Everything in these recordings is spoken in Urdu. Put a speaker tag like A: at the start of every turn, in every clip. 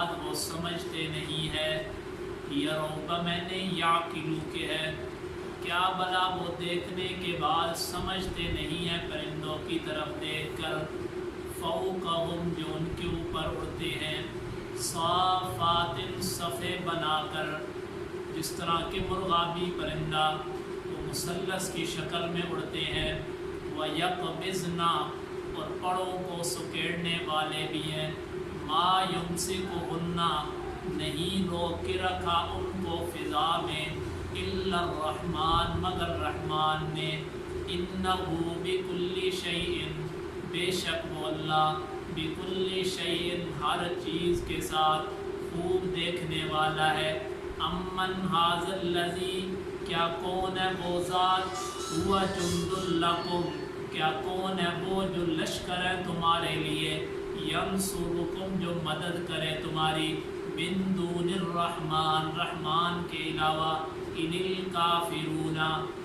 A: بعد وہ سمجھتے نہیں ہے۔ یروب میں نے یعقلو کے ہے، کیا بلا وہ دیکھنے کے بعد سمجھتے نہیں ہیں پرندوں کی طرف دیکھ کر۔ فوقہم جو ان کے اوپر اڑتے ہیں، صافات صفے بنا کر، جس طرح کہ مرغابی پرندہ وہ مثلث کی شکل میں اڑتے ہیں۔ وَيَقْبِضْنَ اور پڑوں کو سکیڑنے والے بھی ہیں۔ مَا يُمْسِكُهُنَّ نہیں روک کے رکھا ان کو فضا میں، إِلَّا الرَّحْمَنُ مگر رحمان نے۔ إِنَّهُ بِكُلِّ شَيْءٍ بے شک وہ اللہ، بِكُلِّ شَيْءٍ ہر چیز کے ساتھ خوب دیکھنے والا ہے۔ امن ھذا الذی کیا کون ہے وہ ذات، ہوا جند لکم کیا کون ہے وہ جو لشکر ہے تمہارے لیے، ینصرکم جو مدد کرے تمہاری، من دون الرحمن رحمان کے علاوہ، ان الکافرون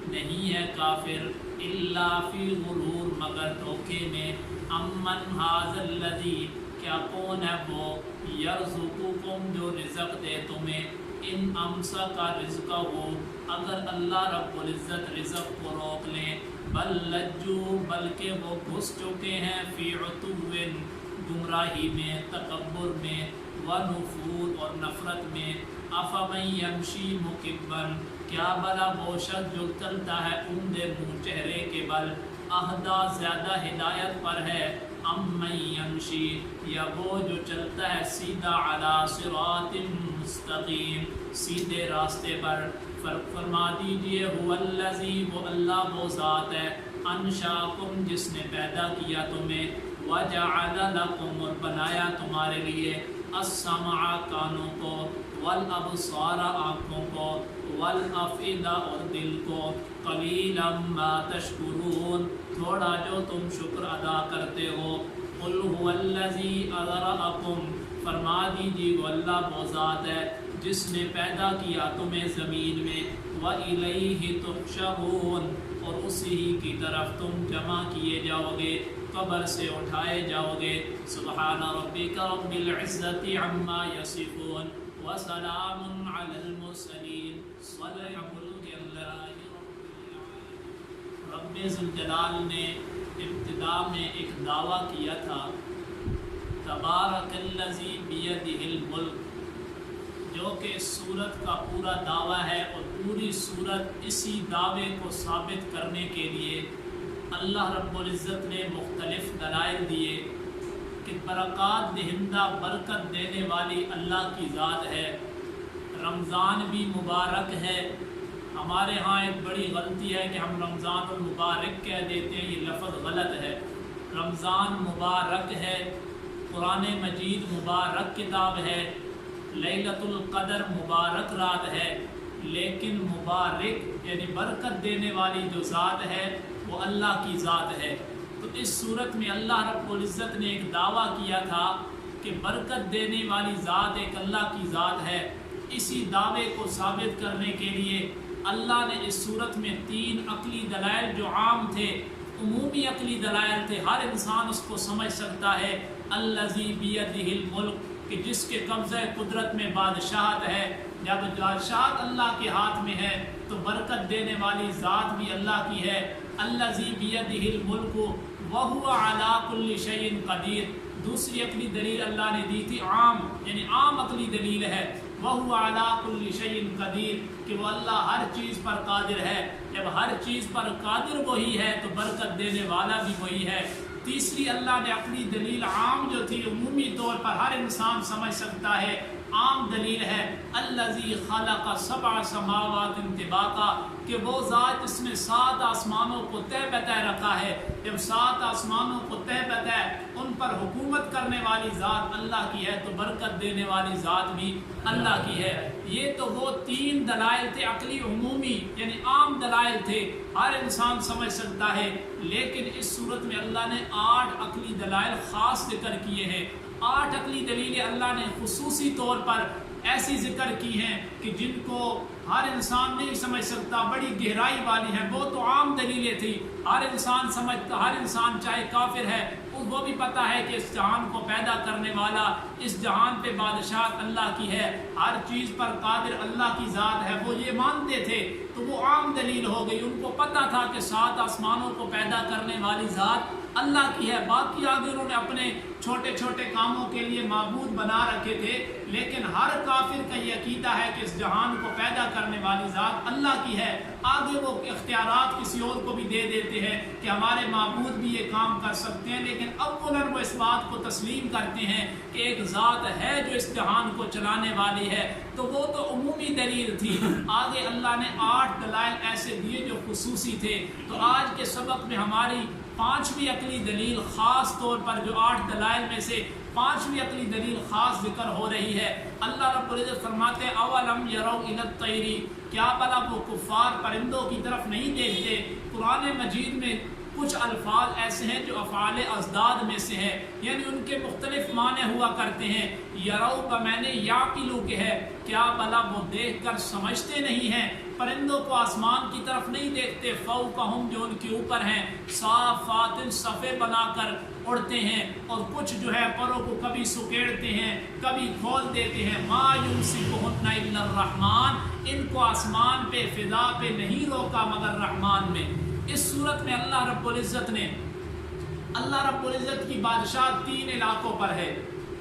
A: نہیں ہے کافر، الا فی غرور مگر دھوکے میں۔ امن ھذا الذی کیا کون ہے وہ، یرزقکم جو رزق دے تمہیں، ان امسک رزقہ ہو اگر اللہ رب العزت رزق کو روک لیں، بل لجو بلکہ وہ گھس چکے ہیں، فی عتو گمراہی میں، تکبر میں، ونفور اور نفرت میں۔ افمن یمشی مکبا کیا بلا وہ شخص جو چلتا ہے اوندے منہ چہرے کے بل، اہدا زیادہ ہدایت پر ہے، امن یمشی یا وہ جو چلتا ہے سیدھا، علی صراط مستقیم سیدھے راستے پر۔ فرما دیجئے هو الذی وہ اللہ وہ ذات ہے، انشاکم جس نے پیدا کیا تمہیں، وجعل لکم اور بنایا تمہارے لیے، السمع کانوں کو، والابصار آنکھوں کو، والافئدہ اور دل کو، قلیلا ما تشکرون تھوڑا جو تم شکر ادا کرتے ہو۔ قل هو الذی ذرأکم فرما دیجیے وہ اللہ وہ ذات ہے جس نے پیدا کیا تمہیں زمین میں، وَإِلَيْهِ تُحْشَرُونَ اور اسی کی طرف تم جمع کیے جاؤ گے، قبر سے اٹھائے جاؤ گے۔ سبحان ربک رب العزت عما یصفون وسلام علی المرسلین والحمد للہ رب ذوالجلال نے ابتدا میں ایک دعویٰ کیا تھا، تبارک الذی بیدہ الملک، جو کہ اس سورت کا پورا دعویٰ ہے، اور پوری سورت اسی دعوے کو ثابت کرنے کے لیے اللہ رب العزت نے مختلف دلائل دیے کہ برکات دہندہ برکت دینے والی اللہ کی ذات ہے۔ رمضان بھی مبارک ہے، ہمارے ہاں ایک بڑی غلطی ہے کہ ہم رمضان المبارک کہہ دیتے ہیں، یہ لفظ غلط ہے۔ رمضان مبارک ہے، قرآن مجید مبارک کتاب ہے، لیلۃ القدر مبارک رات ہے، لیکن مبارک یعنی برکت دینے والی جو ذات ہے وہ اللہ کی ذات ہے۔ تو اس صورت میں اللہ رب العزت نے ایک دعویٰ کیا تھا کہ برکت دینے والی ذات ایک اللہ کی ذات ہے۔ اسی دعوے کو ثابت کرنے کے لیے اللہ نے اس صورت میں 3 عقلی دلائل جو عام تھے، عمومی عقلی دلائل تھے، ہر انسان اس کو سمجھ سکتا ہے، الذی بیدہ الملک کہ جس کے قبضہ قدرت میں بادشاہت ہے، جب بادشاہت اللہ کے ہاتھ میں ہے تو برکت دینے والی ذات بھی اللہ کی ہے۔ الذی بیدہ الملک وہو علی کل شیء قدیر، دوسری عقلی دلیل اللہ نے دی تھی عام، یعنی عام عقلی دلیل ہے، وہو علی کل شیء قدیر کہ وہ اللہ ہر چیز پر قادر ہے۔ جب ہر چیز پر قادر وہی ہے تو برکت دینے والا بھی وہی ہے۔ تیسری اللہ نے اپنی دلیل عام جو تھی عمومی طور پر ہر انسان سمجھ سکتا ہے، عام دلیل ہے، الذی خلق 7 سماوات طباقا کہ وہ ذات جس نے 7 آسمانوں کو تہ بتہ رکھا ہے۔ جب 7 آسمانوں کو تہ بتہ ان پر حکومت کرنے والی ذات اللہ کی ہے تو برکت دینے والی ذات بھی اللہ کی ہے۔ یہ تو وہ 3 دلائل تھے عقلی عمومی یعنی عام دلائل تھے، ہر انسان سمجھ سکتا ہے، لیکن اس صورت میں اللہ نے 8 عقلی دلائل خاص ذکر کیے ہیں۔ 8 عقلی دلیلیں اللہ نے خصوصی طور پر ایسی ذکر کی ہیں کہ جن کو ہر انسان نہیں سمجھ سکتا، بڑی گہرائی والی ہے۔ وہ تو عام دلیلیں تھی، ہر انسان سمجھتا، ہر انسان چاہے کافر ہے وہ بھی پتہ ہے کہ اس جہان کو پیدا کرنے والا، اس جہان پہ بادشاہت اللہ کی ہے، ہر چیز پر قادر اللہ کی ذات ہے، وہ یہ مانتے تھے تو وہ عام دلیل ہو گئی۔ ان کو پتہ تھا کہ 7 آسمانوں کو پیدا کرنے والی ذات اللہ کی ہے، باقی آگے انہوں نے اپنے چھوٹے چھوٹے کاموں کے لیے معبود بنا رکھے تھے، لیکن ہر کافر کا یہ عقیدہ ہے کہ اس جہان کو پیدا کرنے والی ذات اللہ کی ہے۔ آگے وہ اختیارات کسی اور کو بھی دے دیتے ہیں کہ ہمارے معبود بھی یہ کام کر سکتے ہیں، لیکن اولاً وہ اس بات کو تسلیم کرتے ہیں کہ ایک ذات ہے جو اس جہان کو چلانے والی ہے، تو وہ تو عمومی دلیل تھی۔ آگے اللہ نے 8 دلائل ایسے دیے جو خصوصی تھے، تو آج کے سبق میں ہماری 5ویں عقلی دلیل خاص طور پر، جو 8 دلائل میں سے 5ویں عقلی دلیل خاص ذکر ہو رہی ہے۔ اللہ رب العزت فرماتے ہیں اولم یروا الی الطیر، کیا بھلا وہ کفار پرندوں کی طرف نہیں دیکھتے؟ قرآن مجید میں کچھ الفاظ ایسے ہیں جو افعال ازداد میں سے ہیں، یعنی ان کے مختلف معنی ہوا کرتے ہیں۔ یرو کا معنی یعقلو کے ہے، کیا بھلا وہ دیکھ کر سمجھتے نہیں ہیں؟ پرندوں کو آسمان کی طرف نہیں دیکھتے، فوقہم جو ان کے اوپر ہیں، صافات صفے بنا کر اڑتے ہیں، اور کچھ جو ہے پروں کو کبھی سکیڑتے ہیں کبھی کھول دیتے ہیں۔ ما یمسکہن الا الرحمن، ان کو آسمان پہ فضا پہ نہیں روکا مگر رحمان میں۔ اس صورت میں اللہ رب العزت کی بادشاہت 3 علاقوں پر ہے۔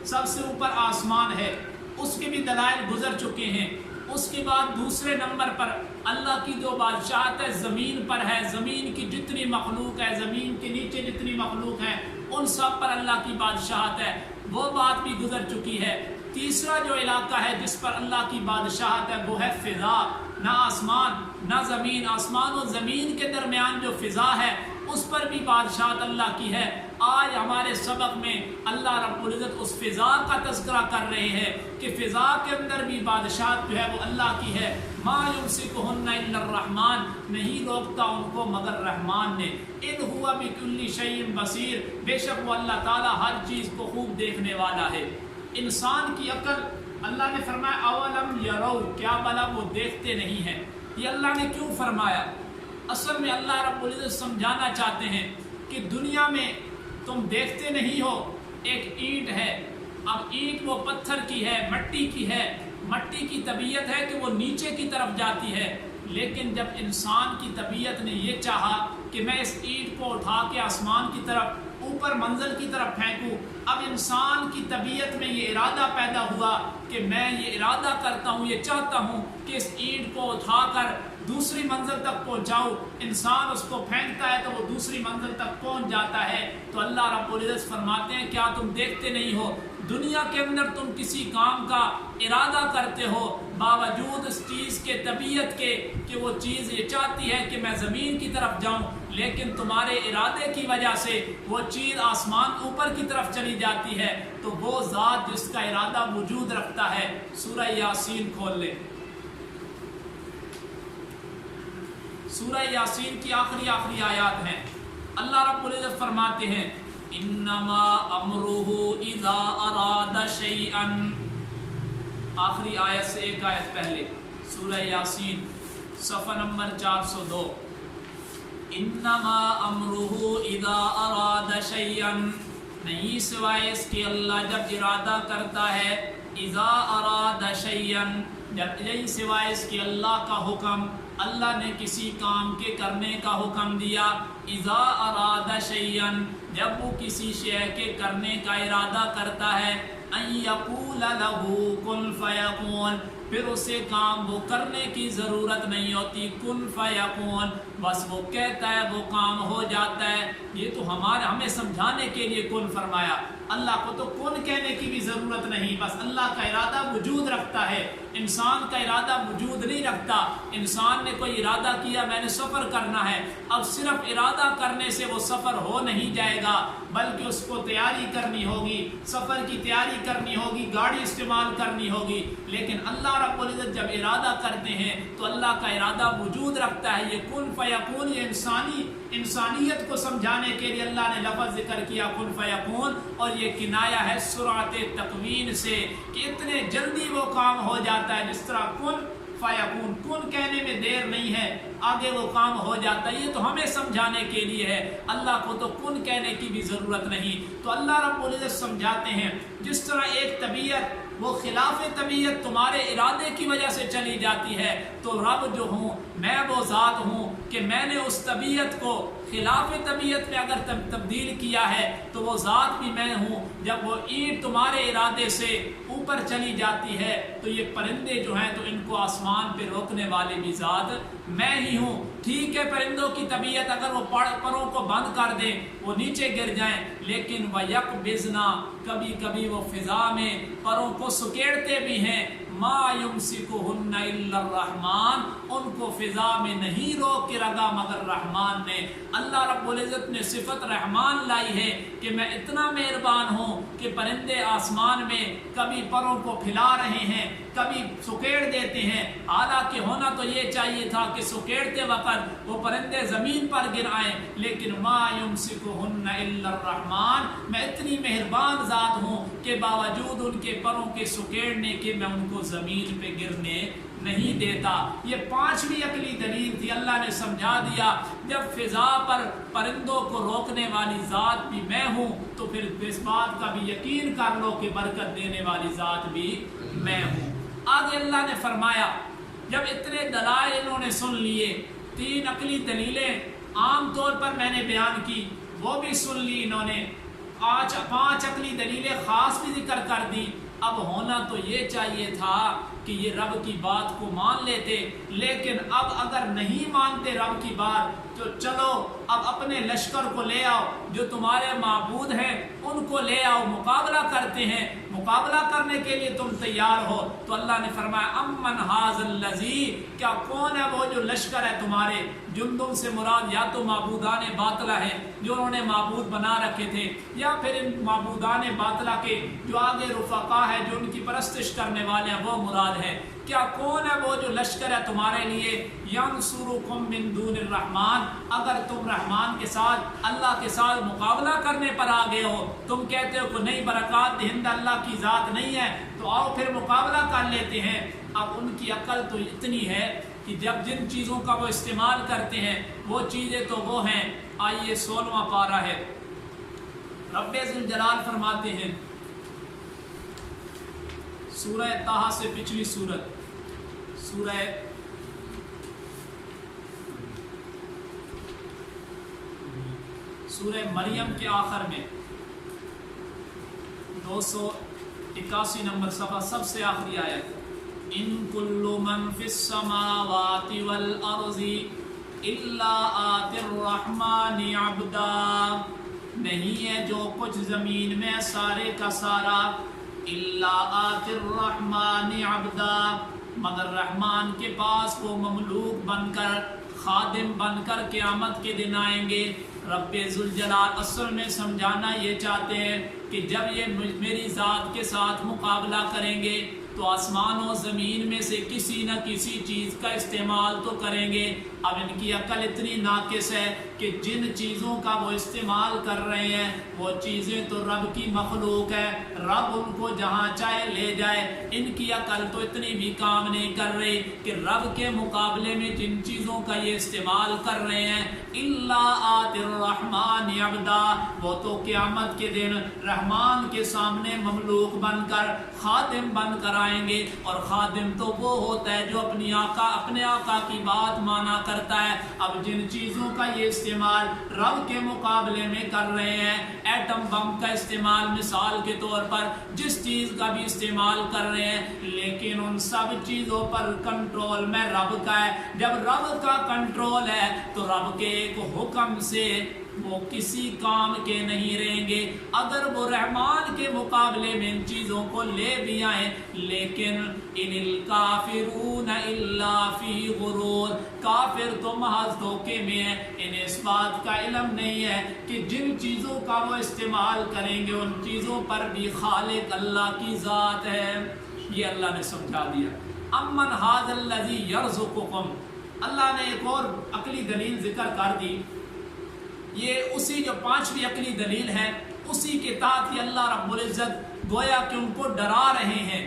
A: سب سے اوپر آسمان ہے، اس کے بھی دلائل گزر چکے ہیں۔ اس کے بعد دوسرے نمبر پر اللہ کی جو بادشاہت ہے زمین پر ہے، زمین کی جتنی مخلوق ہے، زمین کے نیچے جتنی مخلوق ہے، ان سب پر اللہ کی بادشاہت ہے، وہ بات بھی گزر چکی ہے۔ تیسرا جو علاقہ ہے جس پر اللہ کی بادشاہت ہے وہ ہے فضا، نہ آسمان نہ زمین، آسمان و زمین کے درمیان جو فضا ہے اس پر بھی بادشاہت اللہ کی ہے۔ آج ہمارے سبق میں اللہ رب العزت اس فضا کا تذکرہ کر رہے ہیں کہ فضا کے اندر بھی بادشاہت جو ہے وہ اللہ کی ہے۔ ما یمسکہن الا الرحمن، نہیں روکتا ان کو مگر رحمان نے۔ ان ہوا بکل شیء بصیر، بے شک وہ اللہ تعالیٰ ہر چیز کو خوب دیکھنے والا ہے۔ انسان کی عقل، اللہ نے فرمایا اولم یروا، کیا بھلا وہ دیکھتے نہیں ہیں؟ یہ اللہ نے کیوں فرمایا؟ اصل میں اللہ رب العزت سمجھانا چاہتے ہیں کہ دنیا میں تم دیکھتے نہیں ہو، ایک اینٹ ہے، اب اینٹ وہ پتھر کی ہے، مٹی کی ہے، مٹی کی طبیعت ہے کہ وہ نیچے کی طرف جاتی ہے، لیکن جب انسان کی طبیعت نے یہ چاہا کہ میں اس اینٹ کو اٹھا کے آسمان کی طرف اوپر منزل کی طرف پھینکوں، اب انسان کی طبیعت میں یہ ارادہ پیدا ہوا کہ میں یہ ارادہ کرتا ہوں، یہ چاہتا ہوں کہ اس اینٹ کو اٹھا کر دوسری منزل تک پہنچاؤ۔ انسان اس کو پھینکتا ہے تو وہ دوسری منزل تک پہنچ جاتا ہے۔ تو اللہ رب العزت فرماتے ہیں کیا تم دیکھتے نہیں ہو؟ دنیا کے اندر تم کسی کام کا ارادہ کرتے ہو باوجود اس چیز کے طبیعت کے کہ وہ چیز یہ چاہتی ہے کہ میں زمین کی طرف جاؤں، لیکن تمہارے ارادے کی وجہ سے وہ چیز آسمان اوپر کی طرف چلی جاتی ہے۔ تو وہ ذات جس کا ارادہ وجود رکھتا ہے، سورہ یاسین کھول لیں، سورہ یاسین کی آخری آیات ہیں۔ اللہ رب العزت فرماتے ہیں انما امرہ اذا اراد شیئا، آخری آیت سے ایک آیت پہلے، سورہ یاسین صفحہ نمبر 402، انما امرہ اذا اراد شیئا، نہیں سوائے اس کے اللہ جب ارادہ کرتا ہے، اذا اراد شیئا، جب نہیں سوائے اس کے اللہ کا حکم، اللہ نے کسی کام کے کرنے کا حکم دیا، اذا اراد شیئا، جب وہ کسی شے کے کرنے کا ارادہ کرتا ہے، ان یقول لہ کن فیکون، پھر اسے کام وہ کرنے کی ضرورت نہیں ہوتی، کن فیکون، بس وہ کہتا ہے وہ کام ہو جاتا ہے۔ یہ تو ہمیں سمجھانے کے لیے کن فرمایا، اللہ کو تو کن کہنے کی بھی ضرورت نہیں، بس اللہ کا ارادہ وجود رکھتا ہے، انسان کا ارادہ وجود نہیں رکھتا۔ انسان نے کوئی ارادہ کیا میں نے سفر کرنا ہے، اب صرف ارادہ کرنے سے وہ سفر ہو نہیں جائے گا، بلکہ اس کو تیاری کرنی ہوگی، سفر کی تیاری کرنی ہوگی، گاڑی استعمال کرنی ہوگی۔ لیکن اللہ رب العزت جب ارادہ کرتے ہیں تو اللہ کا ارادہ وجود رکھتا ہے۔ یہ کن فیکون، یہ انسانیت کو سمجھانے کے لیے اللہ نے لفظ ذکر کیا کن فیکون، اور یہ کنایا ہے سرعت تکوین سے کہ اتنے جلدی وہ کام ہو جاتا ہے، جس طرح کن فیکون، کن کہنے میں دیر نہیں ہے، آگے وہ کام ہو جاتا ہے۔ یہ تو ہمیں سمجھانے کے لیے ہے، اللہ کو تو کن کہنے کی بھی ضرورت نہیں۔ تو اللہ رب العزت سمجھاتے ہیں جس طرح ایک طبیعت وہ خلاف طبیعت تمہارے ارادے کی وجہ سے چلی جاتی ہے، تو رب جو ہوں میں وہ ذات ہوں کہ میں نے اس طبیعت کو خلاف طبیعت میں اگر تبدیل کیا ہے تو وہ ذات بھی میں ہوں۔ جب وہ اینٹ تمہارے ارادے سے اوپر چلی جاتی ہے تو یہ پرندے جو ہیں تو ان کو آسمان پہ روکنے والے بھی ذات میں ہی ہوں۔ ٹھیک ہے پرندوں کی طبیعت اگر وہ پروں کو بند کر دیں وہ نیچے گر جائیں، لیکن وَيَقْبِضْنَا، کبھی کبھی وہ فضا میں پروں کو سکیڑتے بھی ہیں۔ مَا يُمْسِكُهُنَّ إِلَّا الرَّحْمَنُ، ان کو فضا میں نہیں روک کے رکھا مگر رحمان نے۔ اللہ رب العزت نے صفت رحمان لائی ہے کہ میں اتنا مہربان ہوں کہ پرندے آسمان میں کبھی پروں کو پھیلا رہے ہیں، کبھی سکیڑ دیتے ہیں، حالانکہ ہونا تو یہ چاہیے تھا کہ سکیڑتے وقت وہ پرندے زمین پر گر آئیں، لیکن ما یمسکہن الا الرحمن، میں اتنی مہربان ذات ہوں کہ باوجود ان کے پروں کے سکیڑنے کے میں ان کو زمین پہ گرنے نہیں دیتا۔ یہ پانچویں عقلی دلیل تھی، اللہ نے سمجھا دیا جب فضا پر پرندوں کو روکنے والی ذات بھی میں ہوں تو پھر اس بات کا بھی یقین کر لو کہ برکت دینے والی ذات بھی میں ہوں۔ آگے اللہ نے فرمایا جب اتنے دلائل انہوں نے سن لیے، تین عقلی دلیلیں عام طور پر میں نے بیان کی وہ بھی سن لی انہوں نے، آج 5 عقلی دلیلیں خاص بھی ذکر کر دی۔ اب ہونا تو یہ چاہیے تھا کہ یہ رب کی بات کو مان لیتے، لیکن اب اگر نہیں مانتے رب کی بات تو چلو اب اپنے لشکر کو لے آؤ، جو تمہارے معبود ہیں ان کو لے آؤ، مقابلہ کرتے ہیں۔ مقابلہ کرنے کے لیے تم تیار ہو تو اللہ نے فرمایا امن ھذا الذی، کیا کون ہے وہ جو لشکر ہے تمہارے؟ جندوں سے مراد یا تو معبودان باطلہ ہے جو انہوں نے معبود بنا رکھے تھے، یا پھر ان معبودان باطلہ کے جو آگے رفقا ہے جو ان کی پرستش کرنے والے ہیں وہ مراد ہے۔ کیا کون ہے وہ جو لشکر ہے تمہارے لیے؟ ینصرکم من دون الرحمن، اگر تم رحمان کے ساتھ اللہ کے ساتھ مقابلہ کرنے پر آ گئے ہو، تم کہتے ہو کہ نہیں برکات دہندہ اللہ کی ذات نہیں ہے تو آؤ پھر مقابلہ کر لیتے ہیں۔ اب ان کی عقل تو اتنی ہے کہ جب جن چیزوں کا وہ استعمال کرتے ہیں وہ چیزیں تو وہ ہیں۔ آئیے 16واں پارہ ہے، رب ذوالجلال فرماتے ہیں سورہ طٰہٰ سے پچھلی سورت، سورہ مریم کے آخر میں 281 نمبر صفحہ سب سے آخری آیت، ان کل من فی السماوات والارض الا آتی الرحمن عبدا، نہیں ہے جو کچھ زمین میں سارے کا سارا، الا آتی الرحمن عبدا، مگر رحمان کے پاس وہ مملوک بن کر خادم بن کر قیامت کے دن آئیں گے۔ رب ذوالجلال اصل میں سمجھانا یہ چاہتے ہیں کہ جب یہ میری ذات کے ساتھ مقابلہ کریں گے تو آسمان و زمین میں سے کسی نہ کسی چیز کا استعمال تو کریں گے۔ اب ان کی عقل اتنی ناقص ہے کہ جن چیزوں کا وہ استعمال کر رہے ہیں وہ چیزیں تو رب کی مخلوق ہے، رب ان کو جہاں چاہے لے جائے۔ ان کی عقل تو اتنی بھی کام نہیں کر رہی کہ رب کے مقابلے میں جن چیزوں کا یہ استعمال کر رہے ہیں الا آتی الرحمن عبدا، وہ تو قیامت کے دن رحمان کے سامنے مملوک بن کر خادم بن کر آئیں گے، اور خادم تو وہ ہوتا ہے جو اپنے آقا کی بات مانا کرتا ہے۔ اب جن چیزوں کا یہ استعمال رب کے مقابلے میں کر رہے ہیں، ایٹم بم کا استعمال مثال کے طور پر جس چیز کا بھی استعمال کر رہے ہیں، لیکن ان سب چیزوں پر کنٹرول میں رب کا ہے۔ جب رب کا کنٹرول ہے تو رب کے ایک حکم سے وہ کسی کام کے نہیں رہیں گے۔ اگر وہ رحمان کے مقابلے میں ان چیزوں کو لے بھی آئیں، لیکن ان الکافرون الا فی غرور، کافر تو محض دھوکے میں ہیں، انہیں اس بات کا علم نہیں ہے کہ جن چیزوں کا وہ استعمال کریں گے ان چیزوں پر بھی خالق اللہ کی ذات ہے۔ یہ اللہ نے سمجھا دیا۔ امن ھذا الذی یرزقکم، اللہ نے ایک اور عقلی دلیل ذکر کر دی، یہ اسی جو 5ویں عقلی دلیل ہے اسی کے تحت یہ اللہ رب العزت گویا کہ ان کو ڈرا رہے ہیں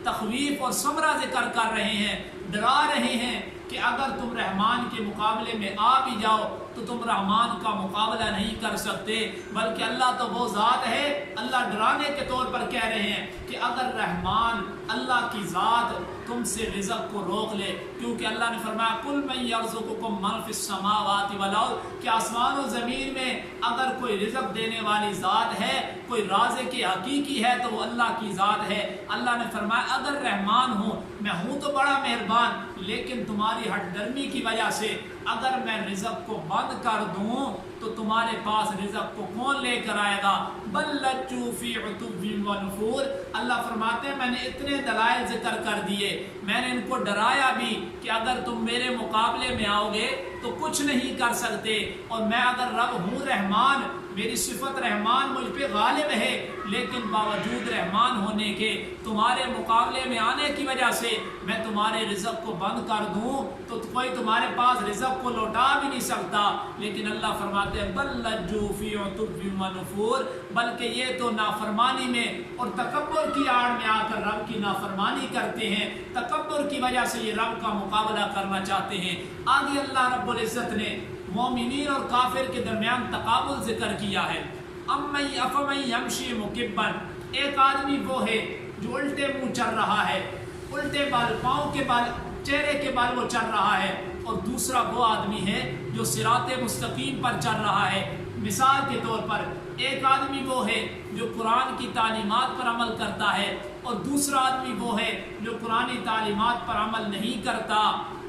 A: تخویف اور ثمرہ ذکر کر رہے ہیں، ڈرا رہے ہیں کہ اگر تم رحمان کے مقابلے میں آ بھی جاؤ تو تم رحمان کا مقابلہ نہیں کر سکتے، بلکہ اللہ تو وہ ذات ہے۔ اللہ ڈرانے کے طور پر کہہ رہے ہیں کہ اگر رحمان اللہ کی ذات تم سے رزق کو روک لے، کیونکہ اللہ نے فرمایا قُلْ مَنْ يَرْزُقُكُم مَّن فِي السَّمَاوَاتِ وَالْأَرْضِ، کہ آسمان و زمین میں اگر کوئی رزق دینے والی ذات ہے، کوئی رازق حقیقی ہے تو وہ اللہ کی ذات ہے۔ اللہ نے فرمایا اگر رحمان ہوں، میں ہوں تو بڑا مہربان، لیکن تمہاری ہٹ درمی کی وجہ سے اگر میں رزق کو بند کر دوں تو تمہارے پاس رزق کو کون لے کر آئے گا؟ بل لجوا فی عتو ونفور، اللہ فرماتے ہیں میں نے اتنے دلائل ذکر کر دیے، میں نے ان کو ڈرایا بھی کہ اگر تم میرے مقابلے میں آؤ گے تو کچھ نہیں کر سکتے، اور میں اگر رب ہوں رحمان، میری صفت رحمان مجھ پہ غالب ہے، لیکن باوجود رحمان ہونے کے تمہارے مقابلے میں آنے کی وجہ سے میں تمہارے رزق کو بند کر دوں تو کوئی تمہارے پاس رزق کو لوٹا بھی نہیں سکتا۔ لیکن اللہ فرماتے ہیں بل لجوا فی عتو ونفور، بلکہ یہ تو نافرمانی میں اور تکبر کی آڑ میں آ کر رب کی نافرمانی کرتے ہیں، تکبر کی وجہ سے یہ رب کا مقابلہ کرنا چاہتے ہیں۔ آگے اللہ رب العزت نے مومنین اور کافر کے درمیان تقابل ذکر کیا ہے۔ افمن یمشی مکبا، ایک آدمی وہ ہے جو الٹے منہ چل رہا ہے، الٹے بال، پاؤں کے بال، چہرے کے بال وہ چل رہا ہے، اور دوسرا وہ آدمی ہے جو صراط مستقیم پر چل رہا ہے۔ مثال کے طور پر ایک آدمی وہ ہے جو قرآن کی تعلیمات پر عمل کرتا ہے، اور دوسرا آدمی وہ ہے جو قرآنی تعلیمات پر عمل نہیں کرتا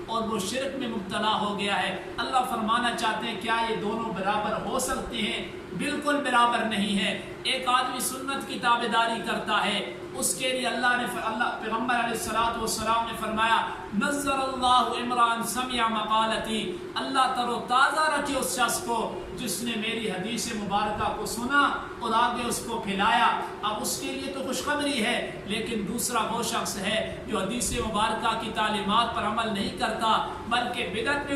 A: اور وہ شرک میں مبتلا ہو گیا ہے۔ اللہ فرمانا چاہتے ہیں کیا یہ دونوں برابر ہو سکتے ہیں؟ بالکل برابر نہیں ہے۔ ایک آدمی سنت کی تابعداری کرتا ہے، اس کے لیے اللہ پیغمبر علیہ الصلوۃ والسلام نے فرمایا نظر اللہ عمران سمع مقالتی، اللہ تر و تازہ رکھے اس شخص کو جس نے میری حدیث مبارکہ کو سنا اور آگے اس کو پھیلایا۔ اب اس کے لیے تو خوشخبری ہے، لیکن دوسرا وہ شخص ہے جو حدیث مبارکہ کی تعلیمات پر عمل نہیں کرتا بلکہ بدعت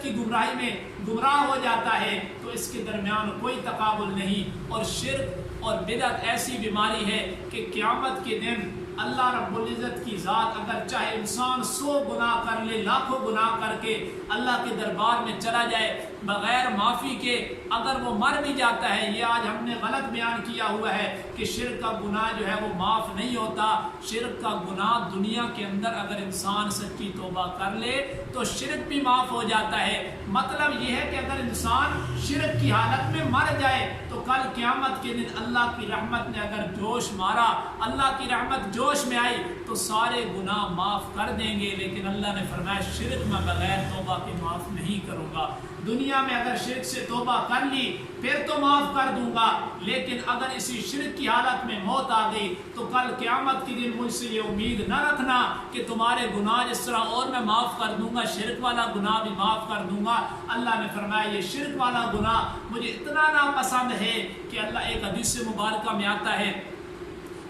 A: کی گمراہی میں گمراہ ہو جاتا ہے، تو اس کے درمیان کوئی تقابل نہیں۔ اور شرک اور بدعت ایسی بیماری ہے کہ قیامت کے دن اللہ رب العزت کی ذات اگر چاہے انسان 100 گناہ کر لے، لاکھوں گناہ کر کے اللہ کے دربار میں چلا جائے بغیر معافی کے، اگر وہ مر بھی جاتا ہے، یہ آج ہم نے غلط بیان کیا ہوا ہے کہ شرک کا گناہ جو ہے وہ معاف نہیں ہوتا۔ شرک کا گناہ دنیا کے اندر اگر انسان سچی توبہ کر لے تو شرک بھی معاف ہو جاتا ہے۔ مطلب یہ ہے کہ اگر انسان شرک کی حالت میں مر جائے تو کل قیامت کے دن اللہ کی رحمت نے اگر جوش مارا، اللہ کی رحمت جوش میں آئی تو سارے گناہ معاف کر دیں گے، لیکن اللہ نے فرمایا شرک میں بغیر توبہ کے معاف نہیں کروں گا۔ دنیا میں اگر شرک سے توبہ کر لی پھر تو معاف کر دوں گا، لیکن اگر اسی شرک کی حالت میں موت آ گئی تو کل قیامت کے دن مجھ سے یہ امید نہ رکھنا کہ تمہارے گناہ جس طرح اور میں معاف کر دوں گا، شرک والا گناہ بھی معاف کر دوں گا۔ اللہ نے فرمایا یہ شرک والا گناہ مجھے اتنا ناپسند ہے کہ اللہ ایک حدیث مبارکہ میں آتا ہے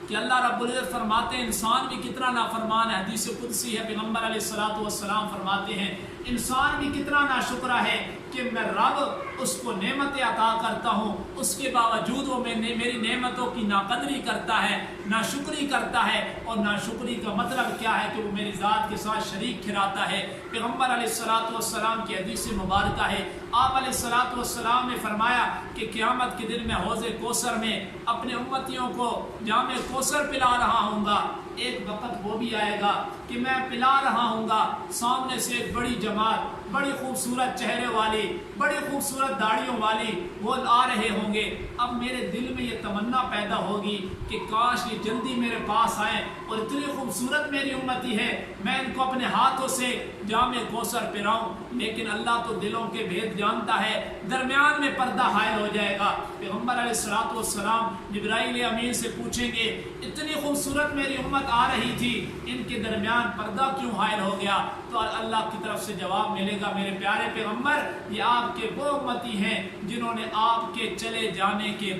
A: کہ اللہ رب العزت فرماتے ہیں انسان بھی کتنا نافرمان ہے، حدیث قدسی ہے، پیغمبر علیہ الصلوۃ والسلام فرماتے ہیں انسان بھی کتنا ناشکرا ہے کہ میں رب اس کو نعمتیں عطا کرتا ہوں، اس کے باوجود وہ میری نعمتوں کی ناقدری کرتا ہے، ناشکری کرتا ہے، اور ناشکری کا مطلب کیا ہے کہ وہ میری ذات کے ساتھ شریک ٹھہراتا ہے۔ پیغمبر علیہ الصلوۃ والسلام کی حدیث مبارکہ ہے، آپ علیہ الصلوۃ والسلام نے فرمایا کہ قیامت کے دن میں حوض کوثر میں اپنے امتیوں کو جام کوثر پلا رہا ہوں گا، ایک وقت وہ بھی آئے گا کہ میں پلا رہا ہوں گا، سامنے سے ایک بڑی جماعت، بڑی خوبصورت چہرے والی، بڑی خوبصورت داڑھیوں والی وہ آ رہے ہوں گے۔ اب میرے دل میں یہ تمنا پیدا ہوگی کہ کاش یہ جلدی میرے پاس آئیں، اور اتنی خوبصورت میری امتی ہے میں ان کو اپنے ہاتھوں سے جام کوثر پلاؤں، لیکن اللہ تو دلوں کے بھید جانتا ہے، درمیان میں پردہ حائل ہو جائے گا۔ پیغمبر علیہ الصلوۃ والسلام جبرائیل امین سے پوچھیں گے اتنی خوبصورت میری امت آ رہی تھی، ان کے درمیان پردہ کیوں حائل ہو گیا؟ تو اللہ کی طرف سے جواب ملے گا میرے پیارے پیغمبر یہ آپ کے وہ امتی ہیں جنہوں نے آپ کے چلے جانے کے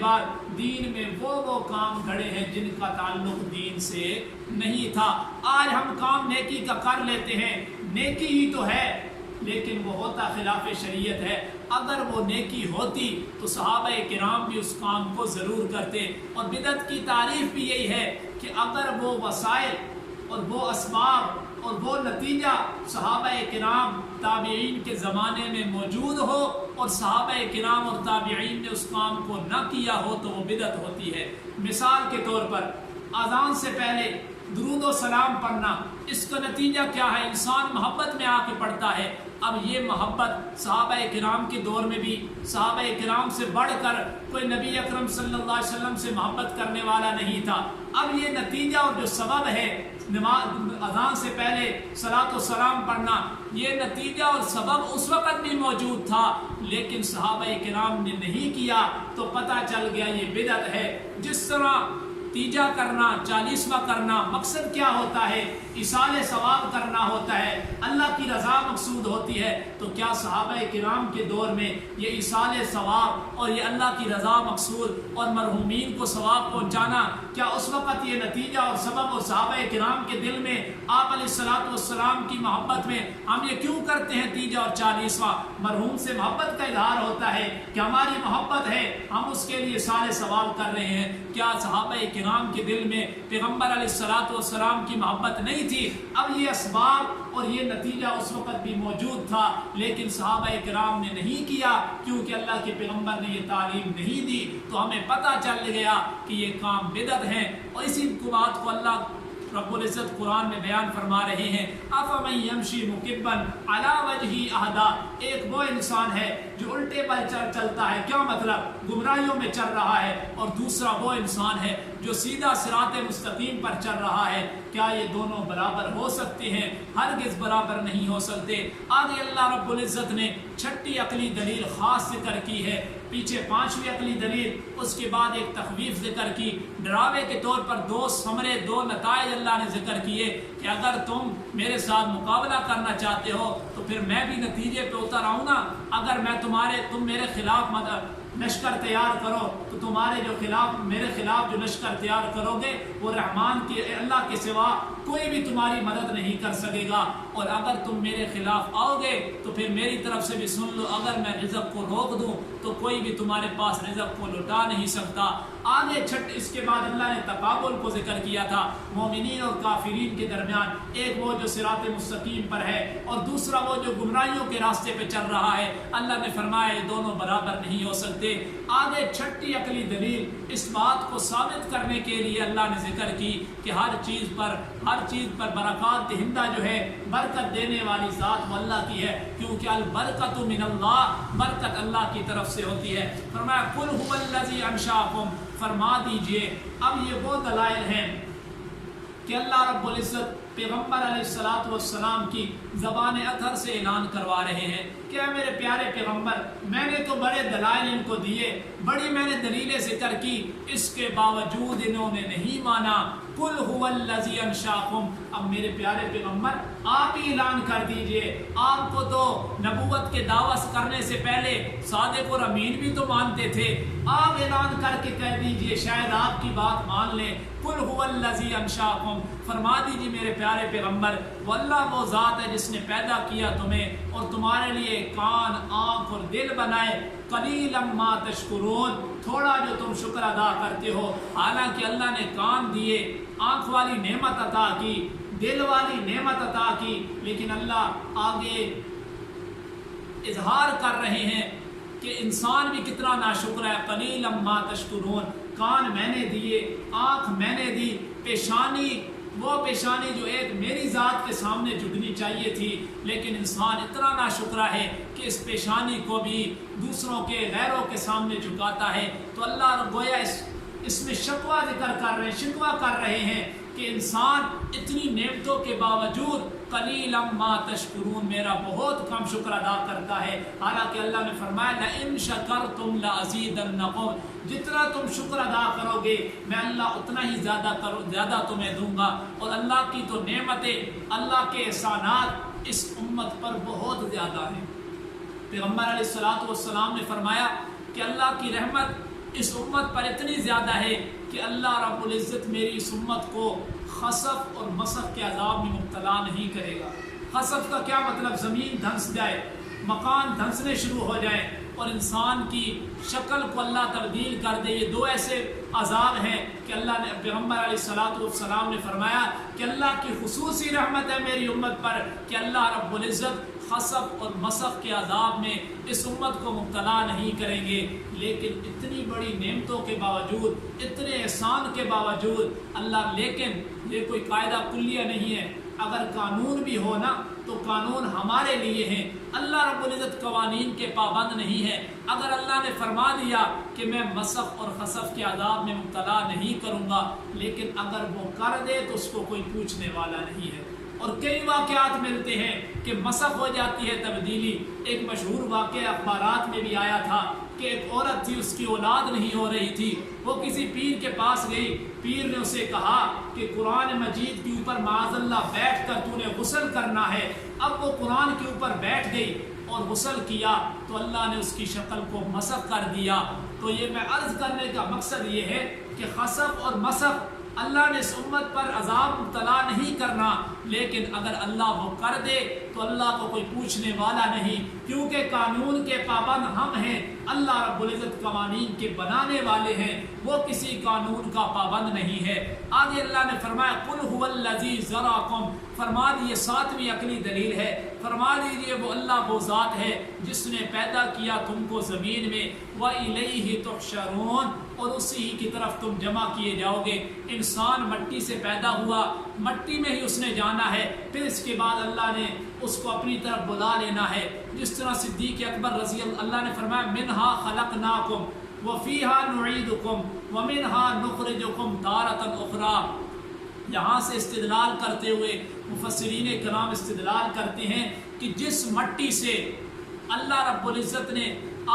A: بعد دین میں وہ کام گھڑے ہیں جن کا تعلق دین سے نہیں تھا۔ آج ہم کام نیکی کا کر لیتے ہیں، نیکی ہی تو ہے لیکن وہ ہوتا خلاف شریعت ہے۔ اگر وہ نیکی ہوتی تو صحابہ کرام بھی اس کام کو ضرور کرتے. اور بدعت کی تعریف بھی یہی ہے کہ اگر وہ وسائل اور وہ اسباب اور وہ نتیجہ صحابہ کرام تابعین کے زمانے میں موجود ہو اور صحابہ کرام اور تابعین نے اس کام کو نہ کیا ہو تو وہ بدعت ہوتی ہے. مثال کے طور پر اذان سے پہلے درود و سلام پڑھنا، اس کا نتیجہ کیا ہے؟ انسان محبت میں آ کے پڑھتا ہے. اب یہ محبت صحابہ کرام کے دور میں بھی صحابہ کرام سے بڑھ کر کوئی نبی اکرم صلی اللہ علیہ وسلم سے محبت کرنے والا نہیں تھا. اب یہ نتیجہ اور جو سبب ہے اذان سے پہلے صلاۃ و سلام پڑھنا، یہ نتیجہ اور سبب اس وقت بھی موجود تھا لیکن صحابہ کرام نے نہیں کیا تو پتہ چل گیا یہ بدعت ہے. جس طرح تیجا کرنا، 40واں کرنا، مقصد کیا ہوتا ہے؟ ایصال ثواب کرنا ہوتا ہے، اللہ کی رضا مقصود ہوتی ہے. تو کیا صحابہ کرام کے دور میں یہ ایصال ثواب اور یہ اللہ کی رضا مقصود اور مرحومین کو ثواب پہنچانا، کیا اس وقت یہ نتیجہ اور سبب اور صحابہ کرام کے دل میں آپ علیہ الصلوۃ والسلام کی محبت میں ہم یہ کیوں کرتے ہیں تیجا اور 40واں؟ مرحوم سے محبت کا اظہار ہوتا ہے کہ ہماری محبت ہے، ہم اس کے لیے ایصال ثواب کر رہے ہیں. کیا صحابہ کرام کے دل میں پیغمبر علیہ الصلوۃ والسلام کی محبت نہیں تھی؟ اب یہ اسباب اور یہ نتیجہ اس وقت بھی موجود تھا لیکن صحابہ کرام نے نہیں کیا کیونکہ اللہ کے پیغمبر نے یہ تعلیم نہیں دی. تو ہمیں پتہ چل گیا کہ یہ کام بدعت ہے. اور اسی بات کو اللہ رب العزت قرآن میں بیان فرما رہے ہیں، افمن یمشی مکبا علی وجہہ اہدی، ایک وہ انسان ہے جو الٹے پر چلتا ہے، کیا مطلب؟ گمراہیوں میں چل رہا ہے، اور دوسرا وہ انسان ہے جو سیدھا صراط مستقیم پر چل رہا ہے. کیا یہ دونوں برابر ہو سکتے ہیں؟ ہرگز برابر نہیں ہو سکتے. آگے اللہ رب العزت نے چھٹی عقلی دلیل خاص ذکر کی ہے، پیچھے 5ویں عقلی دلیل، اس کے بعد ایک تخویف ذکر کی. ڈراوے کے طور پر 2 ثمرے 2 نتائج اللہ نے ذکر کیے کہ اگر تم میرے ساتھ مقابلہ کرنا چاہتے ہو تو پھر میں بھی نتیجے پہ اتر آؤں نا. اگر میں تم میرے خلاف لشکر تیار کرو تو تمہارے جو خلاف میرے خلاف جو لشکر تیار کرو گے وہ رحمان کے اللہ کے سوا کوئی بھی تمہاری مدد نہیں کر سکے گا. اور اگر تم میرے خلاف آؤ گے تو پھر میری طرف سے بھی سن لو، اگر میں رزق کو روک دوں تو کوئی بھی تمہارے پاس رزق کو لوٹا نہیں سکتا. آگے اس کے بعد اللہ نے تقابل کو ذکر کیا تھا مومنین اور کافرین کے درمیان، ایک وہ جو صراط مستقیم پر ہے اور دوسرا وہ جو گمراہیوں کے راستے پہ چل رہا ہے. اللہ نے فرمایا یہ دونوں برابر نہیں ہو سکتے. آگے چھٹی عقلی دلیل اس بات کو ثابت کرنے کے لیے اللہ نے ذکر کی کہ ہر چیز پر برکات دہندہ جو ہے، برکت دینے والی ذات وہ اللہ کی ہے، کیونکہ البرکت من اللہ، برکت اللہ کی طرف سے ہوتی ہے. فرمایا قل هو الذی انشاکم، فرما دیجئے اب یہ وہ دلائل ہیں کہ اللہ رب العزت پیغمبر علیہ الصلوۃ والسلام کی زبان اطہر سے اعلان کروا رہے ہیں کہ اے میرے پیارے پیغمبر، میں نے تو بڑے دلائل ان کو دیے، بڑی میں نے دلیلیں ذکر کی، اس کے باوجود انہوں نے نہیں مانا. قل هو الذی انشاکم، اب میرے پیارے پیغمبر آپ ہی اعلان کر دیجئے. آپ کو تو نبوت کے دعویٰ کرنے سے پہلے صادق اور امین بھی تو مانتے تھے، آپ اعلان کر کے کہہ دیجئے شاید آپ کی بات مان لیں. قل هو الذی انشاکم، فرما دیجئے میرے پیارے پیغمبر وہ اللہ وہ ذات ہے جس نے پیدا کیا تمہیں اور تمہارے لیے کان، آنکھ اور دل بنائے. قلیلا ما تشکرون، تھوڑا جو تم شکر ادا کرتے ہو. حالانکہ اللہ نے کان دیے، آنکھ والی نعمت عطا کی، دل والی نعمت عطا کی، لیکن اللہ آگے اظہار کر رہے ہیں کہ انسان بھی کتنا ناشکر ہے. قلیلا ما تشکرون، کان میں نے دیے، آنکھ میں نے دی، پیشانی وہ پیشانی جو ایک میری ذات کے سامنے جھکنی چاہیے تھی، لیکن انسان اتنا ناشکرا ہے کہ اس پیشانی کو بھی دوسروں کے غیروں کے سامنے جھکاتا ہے. تو اللہ گویا اس میں شکوہ کر رہے ہیں کہ انسان اتنی نعمتوں کے باوجود قلیلا ما تشکرون، میرا بہت کم شکر ادا کرتا ہے. حالانکہ اللہ نے فرمایا لئن شکرتم لازیدنکم، جتنا تم شکر ادا کرو گے میں اللہ اتنا ہی زیادہ تمہیں دوں گا. اور اللہ کی تو نعمتیں، اللہ کے احسانات اس امت پر بہت زیادہ ہیں. پیغمبر علیہ الصلوۃ والسلام نے فرمایا کہ اللہ کی رحمت اس امت پر اتنی زیادہ ہے کہ اللہ رب العزت میری اس امت کو خسف اور مسخ کے عذاب میں مبتلا نہیں کرے گا. خسف کا کیا مطلب؟ زمین دھنس جائے، مکان دھنسنے شروع ہو جائیں اور انسان کی شکل کو اللہ تبدیل کر دے۔ یہ دو ایسے عذاب ہیں کہ اللہ نے پیغمبر علیہ الصلوۃ والسلام نے فرمایا کہ اللہ کی خصوصی رحمت ہے میری امت پر کہ اللہ رب العزت خسف اور مسخ کے عذاب میں اس امت کو مبتلا نہیں کریں گے۔ لیکن اتنی بڑی نعمتوں کے باوجود، اتنے احسان کے باوجود اللہ، لیکن یہ کوئی قاعدہ کلیہ نہیں ہے، اگر قانون بھی ہو نا تو قانون ہمارے لیے ہیں۔ اللہ رب العزت قوانین کے پابند نہیں ہے۔ اگر اللہ نے فرما دیا کہ میں مسخ اور خسف کے عذاب میں مبتلا نہیں کروں گا، لیکن اگر وہ کر دے تو اس کو کوئی پوچھنے والا نہیں ہے۔ اور کئی واقعات ملتے ہیں کہ مسخ ہو جاتی ہے، تبدیلی۔ ایک مشہور واقعہ اخبارات میں بھی آیا تھا کہ ایک عورت تھی، اس کی اولاد نہیں ہو رہی تھی، وہ کسی پیر کے پاس گئی، پیر نے اسے کہا کہ قرآن مجید کے اوپر معاذ اللہ بیٹھ کر تو نے غسل کرنا ہے۔ اب وہ قرآن کے اوپر بیٹھ گئی اور غسل کیا تو اللہ نے اس کی شکل کو مسخ کر دیا۔ تو یہ میں عرض کرنے کا مقصد یہ ہے کہ خسف اور مسخ اللہ نے اس امت پر عذاب مبتلا نہیں کرنا، لیکن اگر اللہ وہ کر دے تو اللہ کو کوئی پوچھنے والا نہیں، کیونکہ قانون کے پابند ہم ہیں۔ اللہ رب العزت قوانین کے بنانے والے ہیں، وہ کسی قانون کا پابند نہیں ہے۔ آگے اللہ نے فرمایا قُلْ هُوَ الَّذِي ذَرَاكُمْ، فرما دیجیے، ساتویں عقلی دلیل ہے، فرما دیجیے وہ اللہ وہ ذات ہے جس نے پیدا کیا تم کو زمین میں، وَإِلَيْهِ تُحْشَرُونَ، اور اسی کی طرف تم جمع کیے جاؤ گے۔ انسان مٹی سے پیدا ہوا، مٹی میں ہی اس نے جانا ہے، پھر اس کے بعد اللہ نے اس کو اپنی طرف بلا لینا ہے۔ جس طرح صدیق اکبر رضی اللہ نے فرمایا منہا خلقناکم وفیہا نعیدکم ومنہا نخرجکم تارۃ اخری۔ یہاں سے استدلال کرتے ہوئے مفسرین کرام استدلال کرتے ہیں کہ جس مٹی سے اللہ رب العزت نے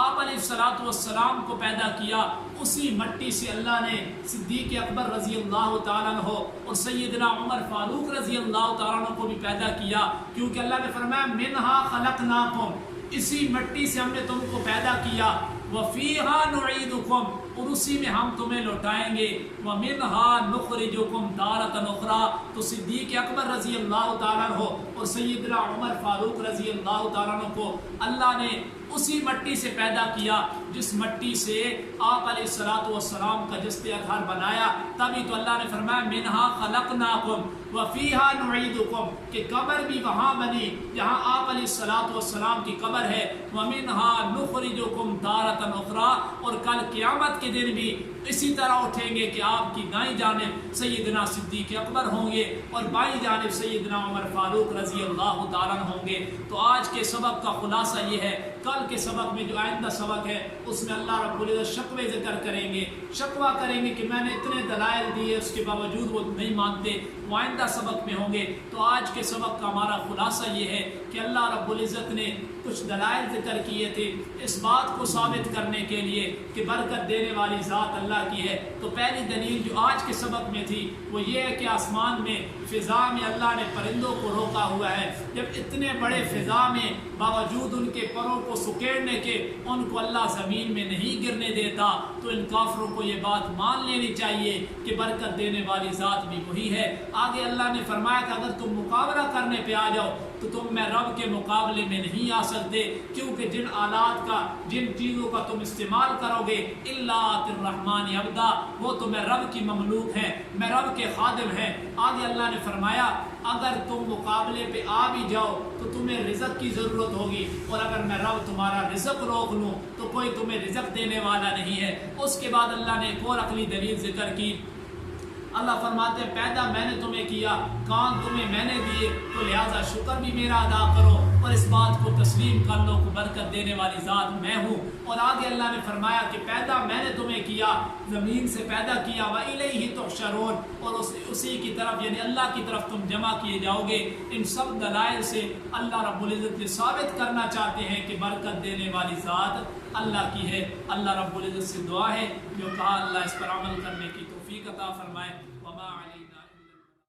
A: آپ علیہ الصلوۃ والسلام کو پیدا کیا، اسی مٹی سے اللہ نے صدیق اکبر رضی اللہ تعالیٰ عنہ اور سیدنا عمر فاروق رضی اللہ تعالیٰ عنہ کو بھی پیدا کیا، کیونکہ اللہ نے فرمایا منہا خلقناکم، اسی مٹی سے ہم نے تم کو پیدا کیا، وفیہا نعیدکم، اور اسی میں ہم تمہیں لوٹائیں گے، ومنہا نخرجکم تارۃ اخری۔ تو صدیق اکبر رضی اللہ تعالیٰ عنہ اور سیدنا عمر فاروق رضی اللہ تعالیٰ عنہ کو اللہ نے اسی مٹی سے پیدا کیا جس مٹی سے آپ علیہ الصلوۃ والسلام کا جسد اطہر بنایا۔ تبھی تو اللہ نے فرمایا منہا خلقناکم وفیہا نعیدکم، کہ قبر بھی وہاں بنی جہاں آپ علیہ الصلوۃ والسلام کی قبر ہے، ومنہا نخرجکم تارۃ اخری، اور کل قیامت کے دن بھی اسی طرح اٹھیں گے کہ آپ کی دائیں جانب سیدنا صدیق اکبر ہوں گے اور بائیں جانب سیدنا عمر فاروق رضی اللہ تعالیٰ ہوں گے۔ تو آج کے سبق کا خلاصہ یہ ہے، کل کے سبق میں جو آئندہ سبق ہے اس میں اللہ رب العزت شکوے ذکر کریں گے، شکوہ کریں گے کہ میں نے اتنے دلائل دیے اس کے باوجود وہ نہیں مانتے، وہ آئندہ سبق میں ہوں گے۔ تو آج کے سبق کا ہمارا خلاصہ یہ ہے کہ اللہ رب العزت نے کچھ دلائل ذکر کیے تھے اس بات کو ثابت کرنے کے لیے کہ برکت دینے والی ذات اللہ کی ہے۔ تو پہلی دلیل جو آج کے سبق میں تھی وہ یہ ہے کہ آسمان میں فضا میں اللہ نے پرندوں کو روکا ہوا ہے۔ جب اتنے بڑے فضا میں باوجود ان کے پروں کو سکیڑنے کے ان کو اللہ زمین میں نہیں گرنے دیتا، تو ان کافروں کو یہ بات مان لینی چاہیے کہ برکت دینے والی ذات بھی وہی ہے۔ آگے اللہ نے فرمایا کہ اگر تم مقابلہ کرنے پہ آ جاؤ تو تم میں رب کے مقابلے میں نہیں آ سکتے، کیونکہ جن آلات کا، جن چیزوں کا تم استعمال کرو گے اللہ الرحمن عبدا، وہ تو میں رب کی مملوک ہیں، میں رب کے خادم ہیں۔ آگے اللہ نے فرمایا اگر تم مقابلے پہ آ بھی جاؤ تو تمہیں رزق کی ضرورت ہوگی، اور اگر میں رب تمہارا رزق روک لوں تو کوئی تمہیں رزق دینے والا نہیں ہے۔ اس کے بعد اللہ نے ایک اور عقلی دلیل ذکر کی، اللہ فرماتے ہیں پیدا میں نے تمہیں کیا، کان تمہیں میں نے دیے، تو لہٰذا شکر بھی میرا ادا کرو اور اس بات کو تسلیم کر لو کہ برکت دینے والی ذات میں ہوں۔ اور آگے اللہ نے فرمایا کہ پیدا میں نے تمہیں کیا، زمین سے پیدا کیا، وَإِلَيْهِ تُحْشَرُونَ، اور اسی کی طرف یعنی اللہ کی طرف تم جمع کیے جاؤ گے۔ ان سب دلائل سے اللہ رب العزت یہ ثابت کرنا چاہتے ہیں کہ برکت دینے والی ذات اللہ کی ہے۔ اللہ رب العزت سے دعا ہے جو کہا اللہ اس پر عمل کرنے کی توفیق عطا فرمائے۔